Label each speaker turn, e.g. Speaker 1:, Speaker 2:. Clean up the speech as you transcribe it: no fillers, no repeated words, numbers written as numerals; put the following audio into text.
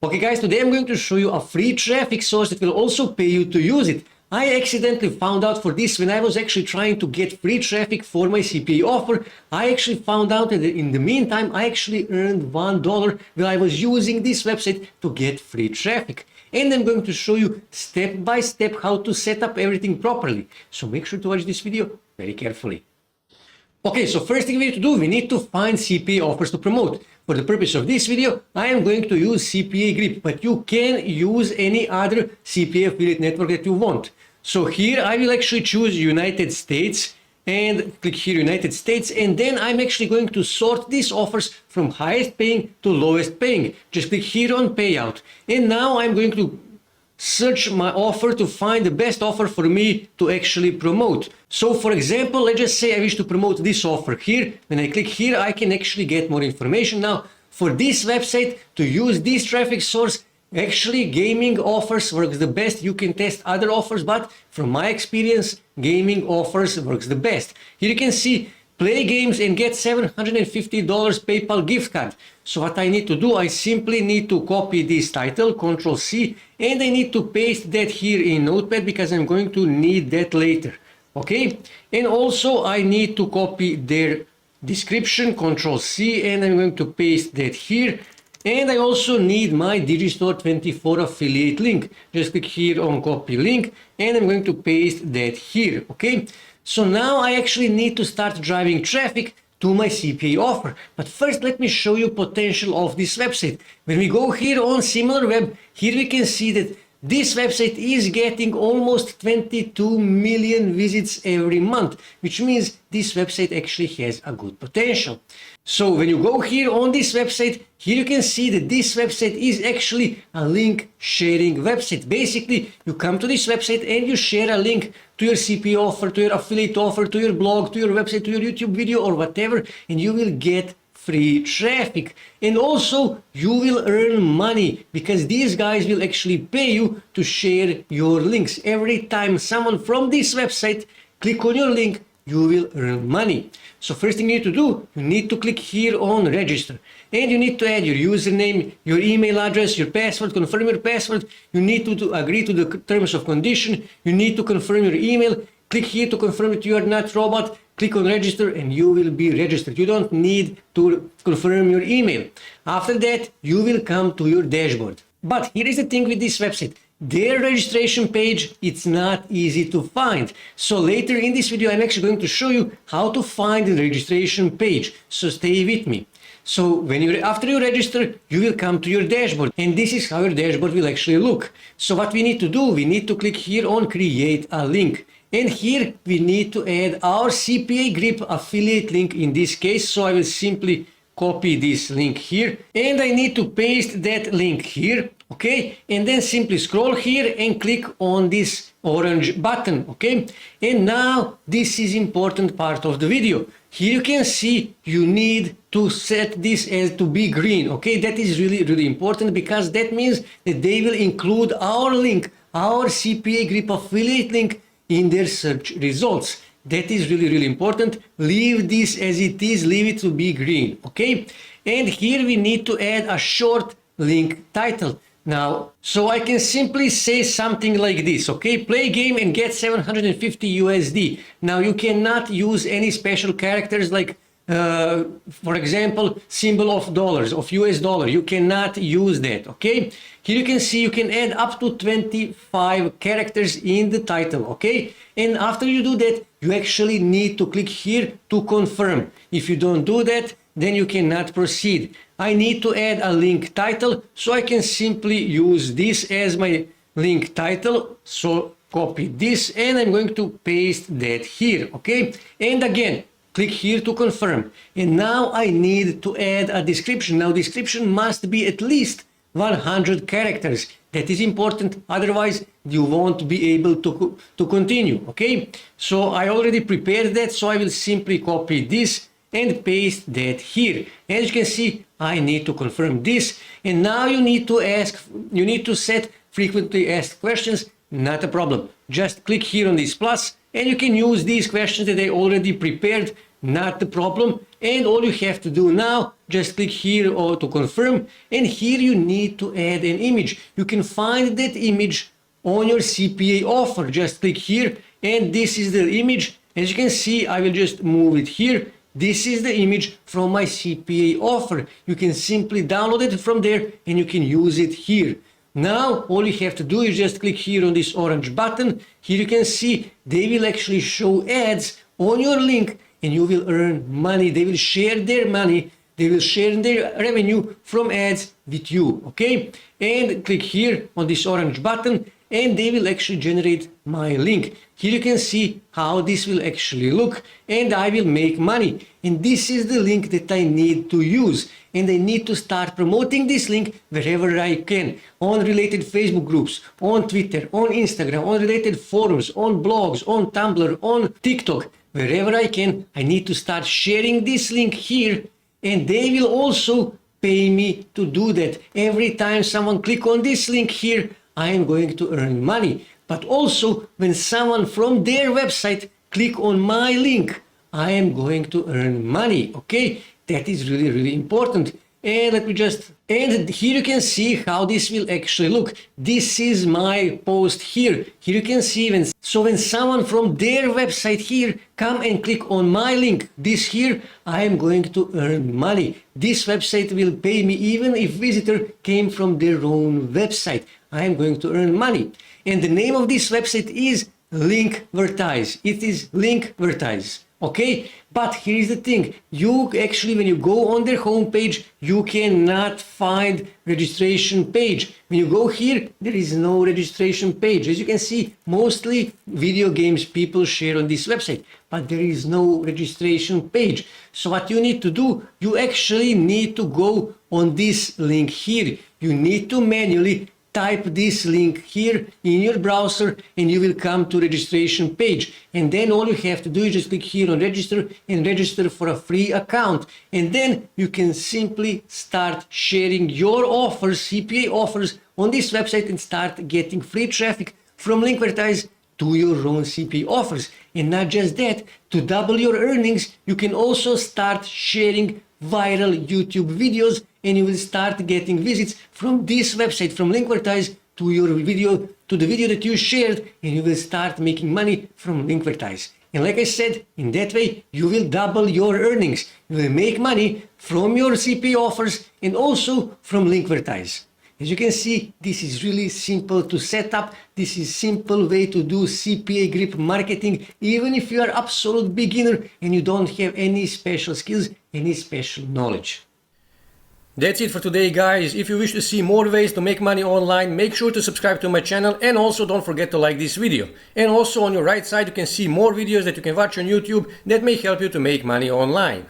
Speaker 1: Okay guys, today I'm going to show you a free traffic source that will also pay you to use it. I accidentally found out for this when I was actually trying to get free traffic for my CPA offer. I actually found out that in the meantime I actually earned $1 while I was using this website to get free traffic. And I'm going to show you step by step how to set up everything properly. So make sure to watch this video very carefully. Okay, so first thing we need to do, we need to find CPA offers to promote. For the purpose of this video, I am going to use CpaGrip, but you can use any other CPA affiliate network that you want. So here I will actually choose United States and click here United States, and then I'm actually going to sort these offers from highest paying to lowest paying. Just click here on payout. And now I'm going to search my offer to find the best offer for me to actually promote. So for example, let's just say I wish to promote this offer here. When I click here, I can actually get more information. Now, for this website, to use this traffic source, actually gaming offers works the best. You can test other offers, but from my experience, gaming offers works the best. Here you can see play games and get $750 PayPal gift card. So what I need to do, I simply need to copy this title, Ctrl C, and I need to paste that here in Notepad because I'm going to need that later. Okay, and also I need to copy their description, Ctrl C, and I'm going to paste that here. And I also need my Digistore 24 affiliate link. Just click here on copy link, and I'm going to paste that here. Okay, so now I actually need to start driving traffic to my CPA offer. But first, let me show you potential of this website. When we go here on SimilarWeb, here we can see that this website is getting almost 22 million visits every month, which means this website actually has a good potential. So when you go here on this website, here you can see that this website is actually a link sharing website. Basically, you come to this website and you share a link to your CPA offer, to your affiliate offer, to your blog, to your website, to your YouTube video or whatever, and you will get free traffic. And also you will earn money because these guys will actually pay you to share your links. Every time someone from this website click on your link, you will earn money. So first thing you need to do, you need to click here on register, and you need to add your username, your email address, your password, confirm your password. You need to agree to the terms of condition. You need to confirm your email. Click here to confirm that you are not robot. Click on register and you will be registered. You don't need to confirm your email. After that, you will come to your dashboard. But here is the thing with this website. Their registration page, it's not easy to find. So later in this video, I'm actually going to show you how to find the registration page. So stay with me. So after you register, you will come to your dashboard, and this is how your dashboard will actually look. So what we need to do, we need to click here on create a link. And here we need to add our CpaGrip affiliate link in this case. So I will simply copy this link here and I need to paste that link here. Okay, and then simply scroll here and click on this orange button. Okay, and now this is important part of the video. Here you can see you need to set this as to be green. Okay, that is really important because that means that they will include our link, our CpaGrip affiliate link in their search results. That is really important. Leave this as it is, leave it to be green. Okay, and here we need to add a short link title. Now, so I can simply say something like this, okay? Play game and get 750 USD. Now you cannot use any special characters like, for example, symbol of dollars, of US dollar. You cannot use that, okay? Here you can see you can add up to 25 characters in the title, okay? And after you do that, you actually need to click here to confirm. If you don't do that, then you cannot proceed. I need to add a link title, so I can simply use this as my link title. So copy this and I'm going to paste that here, okay? And again, click here to confirm. And now I need to add a description. Now description must be at least 100 characters. That is important, otherwise you won't be able to continue, okay? So I already prepared that, so I will simply copy this and paste that here. As you can see, I need to confirm this, and now you need to set frequently asked questions. Not a problem. Just click here on this plus, and you can use these questions that I already prepared not the problem. And all you have to do now, just click here or to confirm, and here you need to add an image. You can find that image on your CPA offer. Just click here, and this is the image. As you can see, I will just move it here. This is the image from my CPA offer. You can simply download it from there and you can use it here. Now, all you have to do is just click here on this orange button. Here you can see they will actually show ads on your link and you will earn money. They will share their money. They will share their revenue from ads with you, okay? And click here on this orange button and they will actually generate my link. Here you can see how this will actually look and I will make money. And this is the link that I need to use. And I need to start promoting this link wherever I can, on related Facebook groups, on Twitter, on Instagram, on related forums, on blogs, on Tumblr, on TikTok. Wherever I can, I need to start sharing this link here and they will also pay me to do that. Every time someone click on this link here, I am going to earn money. But also when someone from their website click on my link, I am going to earn money, okay? That is really, really important. And and here you can see how this will actually look. This is my post here. Here you can see when someone from their website here come and click on my link, this here, I am going to earn money. This website will pay me even if visitor came from their own website. I am going to earn money. And the name of this website is Linkvertise. It is Linkvertise. Okay, but here is the thing. You actually, when you go on their homepage, you cannot find registration page. When you go here, there is no registration page. As you can see, mostly video games people share on this website, but there is no registration page. So what you need to do, you actually need to go on this link here. You need to manually type this link here in your browser and you will come to registration page. And then all you have to do is just click here on register and register for a free account. And then you can simply start sharing your offers, CPA offers on this website and start getting free traffic from Linkvertise to your own CPA offers. And not just that, to double your earnings, you can also start sharing viral YouTube videos and you will start getting visits from this website, from Linkvertise to your video, to the video that you shared, and you will start making money from Linkvertise. And like I said, in that way, you will double your earnings. You will make money from your CPA offers and also from Linkvertise. As you can see, this is really simple to set up. This is simple way to do CpaGrip marketing, even if you are absolute beginner and you don't have any special skills, any special knowledge. That's it for today, guys. If you wish to see more ways to make money online, make sure to subscribe to my channel and also don't forget to like this video. And also on your right side, you can see more videos that you can watch on YouTube that may help you to make money online.